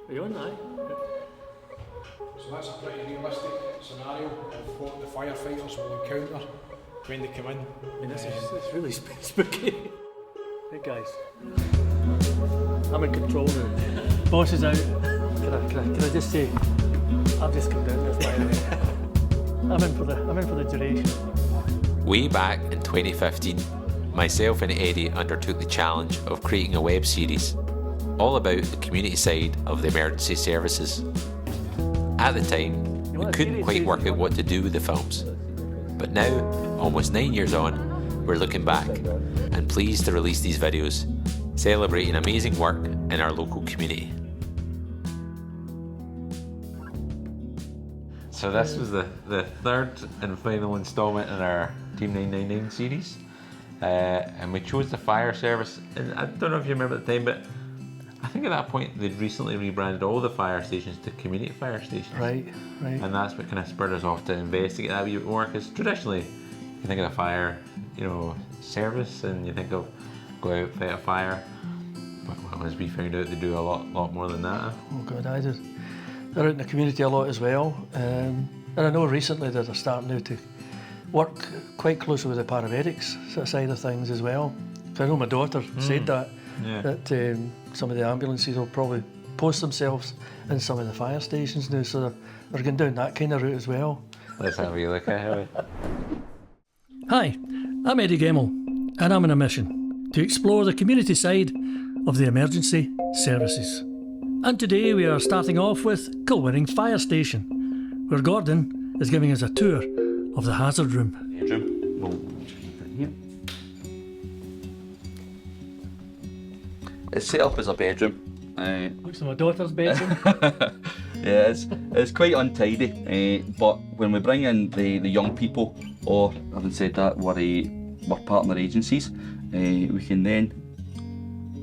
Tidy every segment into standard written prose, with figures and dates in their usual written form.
Are you on that? So that's a pretty realistic scenario of what the firefighters will encounter when they come in. I mean, it's really spooky. Hey guys, I'm in control now. Boss is out. Can I just say, I've just come down this line. I'm in for the duration. Way back in 2015, myself and Eddie undertook the challenge of creating a web series all about the community side of the emergency services. At the time, we couldn't quite work out what to do with the films. But now, almost 9 years on, we're looking back and pleased to release these videos, celebrating amazing work in our local community. So this was the third and final instalment in our Team 999 series. And we chose the fire service, and I don't know if you remember at the time, but I think at that point they'd recently rebranded all the fire stations to community fire stations. Right. And that's what kind of spurred us off to investigate that a wee bit more, because traditionally you think of a fire, service, and you think of go out, fight a fire. But as we found out, they do a lot more than that. Oh God, they're out in the community a lot as well. And I know recently that they're starting now to work quite closely with the paramedics sort of side of things as well. I know my daughter said that some of the ambulances will probably post themselves in some of the fire stations now, so they're going down that kind of route as well. Let's have a wee look at it. Hi, I'm Eddie Gemmell, and I'm on a mission to explore the community side of the emergency services. And today we are starting off with Kilwinning Fire Station, where Gordon is giving us a tour of the hazard room. It's set up as a bedroom. Looks like my daughter's bedroom. Yeah, it's quite untidy, but when we bring in the young people, or having said that, we're partner agencies, we can then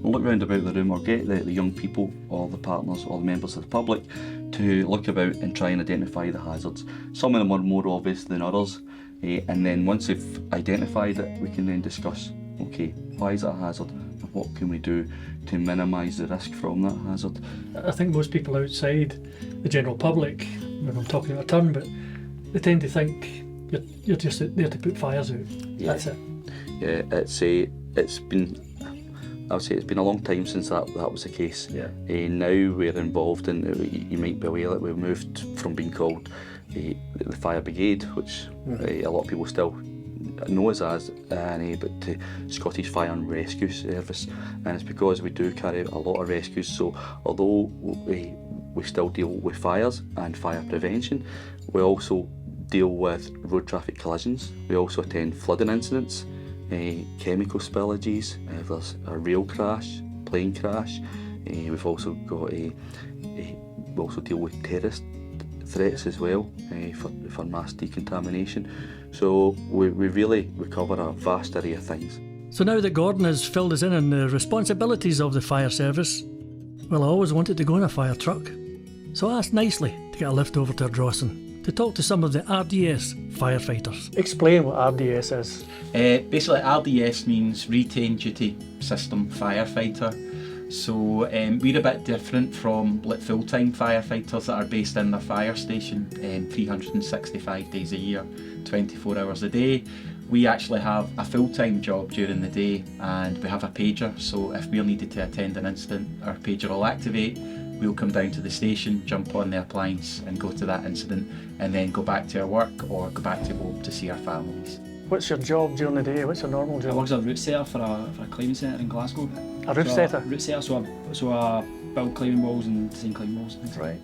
look round about the room or get the young people or the partners or the members of the public to look about and try and identify the hazards. Some of them are more obvious than others, and then once they've identified it, we can then discuss, okay, why is it a hazard and what can we do to minimise the risk from that hazard. I think most people outside, the general public, when I'm talking out of turn, but they tend to think you're just there to put fires out. Yeah. That's it. Yeah, it's been, I would say it's been a long time since that was the case. Yeah. Now we're involved in, you might be aware that we've moved from being called the Fire Brigade, which a lot of people still know us as, but to Scottish Fire and Rescue Service, and it's because we do carry out a lot of rescues. So although we still deal with fires and fire prevention, we also deal with road traffic collisions. We also attend flooding incidents, chemical spillages, if there's a rail crash, plane crash. We've also got we also deal with terrorist threats as well, for mass decontamination. So we cover a vast array of things. So now that Gordon has filled us in on the responsibilities of the fire service, well, I always wanted to go in a fire truck. So I asked nicely to get a lift over to Ardrossan to talk to some of the RDS firefighters. Explain what RDS is. Basically, RDS means Retained Duty System Firefighter. So we're a bit different from full-time firefighters that are based in their fire station 365 days a year, 24 hours a day. We actually have a full-time job during the day, and we have a pager, so if we're needed to attend an incident, our pager will activate. We'll come down to the station, jump on the appliance and go to that incident, and then go back to our work or go back to home to see our families. What's your job during the day? What's your normal job? I work as a route setter for a climbing centre in Glasgow. A roof setter? Route setter, so I build climbing walls and design climbing walls. Right.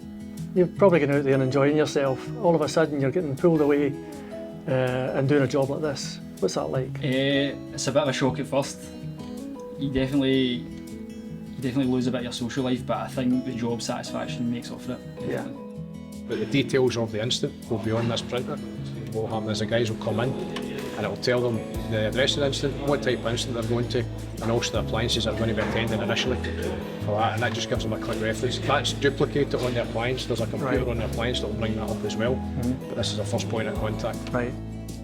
You're probably getting out there and enjoying yourself. All of a sudden you're getting pulled away and doing a job like this. What's that like? It's a bit of a shock at first. You definitely lose a bit of your social life, but I think the job satisfaction makes up for it. Yeah. But the details of the incident will be on this printer. What will happen is the guys will come in and it will tell them the address of the incident, what type of incident they're going to, and also the appliances they're going to be attending initially for that, and that just gives them a quick reference. That's duplicated on the appliance. There's a computer on the appliance that will bring that up as well, but this is the first point of contact. Right.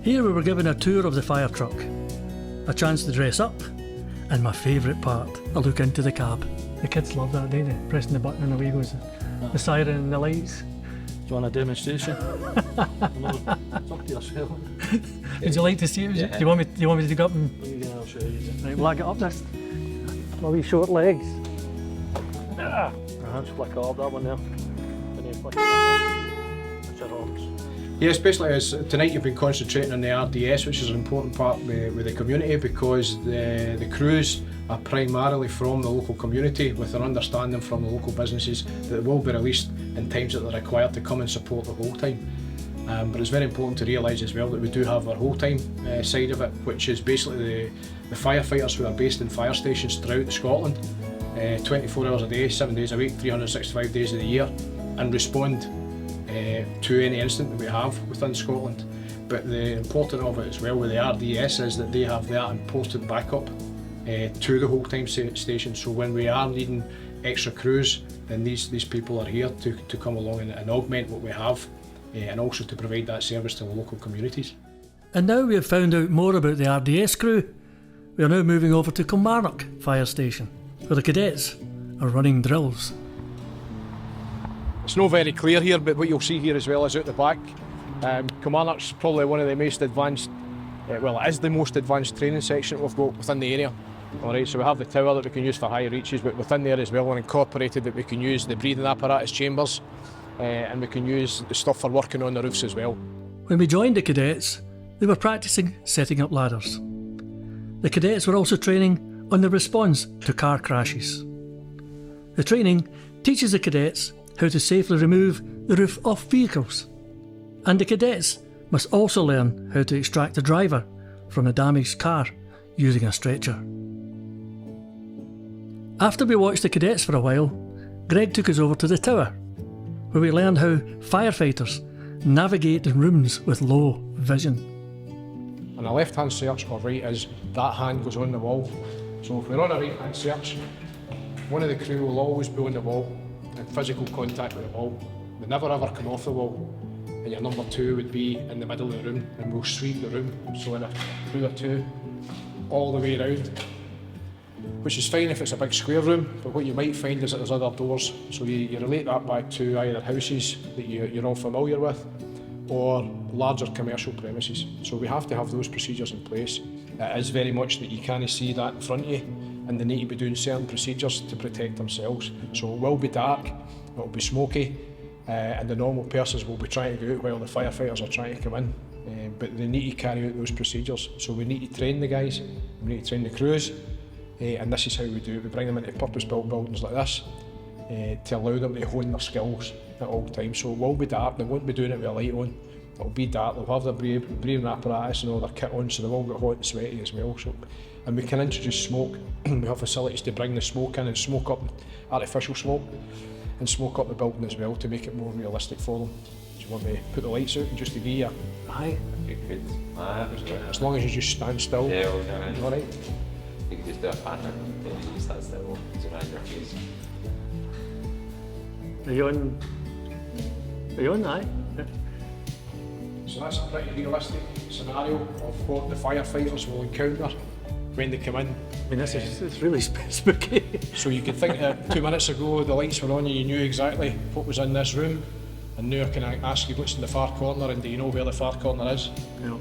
Here we were given a tour of the fire truck, a chance to dress up And my favourite part, a look into the cab. The kids love that, don't they? Pressing the button and away goes the siren and the lights. Do you want a demonstration? Talk to yourself. Would you like to see it? Yeah. Do you want me to go up and Yeah, I'll show you. right, lag it up this? My wee short legs. Just flick off that one there. And then flick it up. That's your arms. Yeah, especially as tonight you've been concentrating on the RDS, which is an important part with the community, because the crews are primarily from the local community, with an understanding from the local businesses that will be released in times that they're required to come and support the whole time. But it's very important to realise as well that we do have our whole time side of it, which is basically the firefighters who are based in fire stations throughout Scotland, 24 hours a day, 7 days a week, 365 days of the year, and respond to any incident that we have within Scotland. But the important of it as well with the RDS is that they have that important backup to the whole time station. So when we are needing extra crews, then these people are here to come along and augment what we have, and also to provide that service to the local communities. And now we have found out more about the RDS crew, we are now moving over to Kilmarnock Fire Station, where the cadets are running drills. It's not very clear here, but what you'll see here as well is out the back. Kilmarnock's probably one of the most advanced, well, it is the most advanced training section that we've got within the area. Alright, so we have the tower that we can use for higher reaches, but within there as well, we're incorporated that we can use the breathing apparatus chambers, and we can use the stuff for working on the roofs as well. When we joined the cadets, they were practicing setting up ladders. The cadets were also training on the response to car crashes. The training teaches the cadets how to safely remove the roof off vehicles. And the cadets must also learn how to extract the driver from a damaged car using a stretcher. After we watched the cadets for a while, Greg took us over to the tower, where we learned how firefighters navigate in rooms with low vision. On a left-hand search or right is that hand goes on the wall. So if we're on a right-hand search, one of the crew will always be on the wall in physical contact with the wall. They never ever come off the wall. And your number two would be in the middle of the room, and we'll sweep the room. So in a crew of two, all the way around, which is fine if it's a big square room, but what you might find is that there's other doors. So you relate that back to either houses that you're all familiar with, or larger commercial premises. So we have to have those procedures in place. It is very much that you can't see that in front of you, and they need to be doing certain procedures to protect themselves. So it will be dark, it will be smoky, and the normal persons will be trying to go out while the firefighters are trying to come in. But they need to carry out those procedures. So we need to train the guys, we need to train the crews, and this is how we do it. We bring them into purpose-built buildings like this to allow them to hone their skills at all times. So it will be dark, they won't be doing it with a light on. It'll be dark, they'll have their breathing apparatus and all their kit on, so they will get hot and sweaty as well. So, and we can introduce smoke. We have facilities to bring the smoke in and smoke up, artificial smoke, and smoke up the building as well to make it more realistic for them. Do you want me to put the lights out and just to give you Aye, you could. as long as you just stand still? Yeah, okay. Alright. You could just do a pattern, then you just stand still, zoom around your face. Are you on? Are you on? Aye. Yeah. So that's a pretty realistic scenario of what the firefighters will encounter when they come in. I mean, this is it's really spooky. So you could think that 2 minutes ago the lights were on and you knew exactly what was in this room, and now can I ask you what's in the far corner, and do you know where the far corner is? No,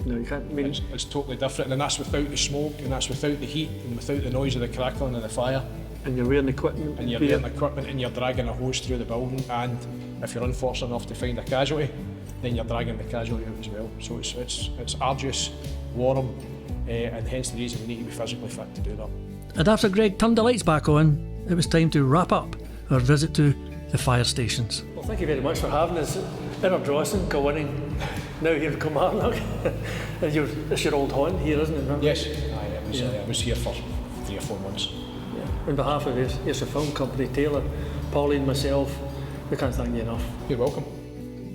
no, you can't. I mean, It's totally different, and that's without the smoke, and that's without the heat, and without the noise of the crackling of the fire. and you're wearing equipment. And you're wearing equipment and you're dragging a hose through the building, and if you're unfortunate enough to find a casualty, then you're dragging the casualty out as well. So it's arduous, warm, and hence the reason we need to be physically fit to do that. And after Greg turned the lights back on, it was time to wrap up our visit to the fire stations. Well, thank you very much for having us in Ardrossan, Kilwinning, now here in Kilmarnock. It's your old haunt here, isn't it? Remember? Yes, I was here for 3 or 4 months. Yeah. On behalf of the film company, Taylor, Pauline, myself, we can't thank you enough. You're welcome.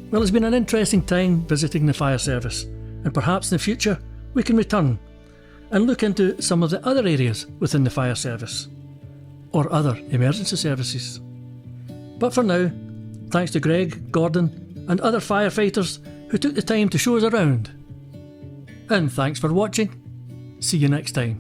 Well, it's been an interesting time visiting the fire service, and perhaps in the future we can return and look into some of the other areas within the fire service or other emergency services. But for now, thanks to Greg, Gordon and other firefighters who took the time to show us around. And thanks for watching. See you next time.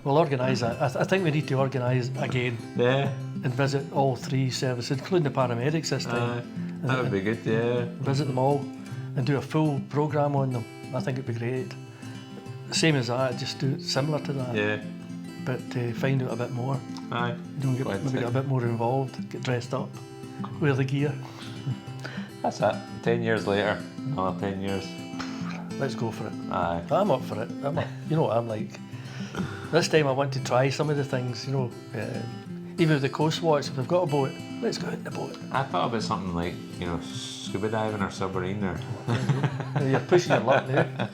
We'll organise that. I think we need to organise again Yeah. and visit all 3 services, including the paramedics this time. That would be good, yeah. Visit them all and do a full programme on them. I think it'd be great. Same as that, just do it similar to that, Yeah. but find out a bit more. Aye. Maybe get a bit more involved, get dressed up, wear the gear. That's it. 10 years later. Another 10 years. Let's go for it. Aye. I'm up for it. You know what I'm like. This time I want to try some of the things, you know, even with the Coast Watch, if they've got a boat, let's go out in the boat. I thought about something like, you know, scuba diving or submarine or... You're pushing your luck there.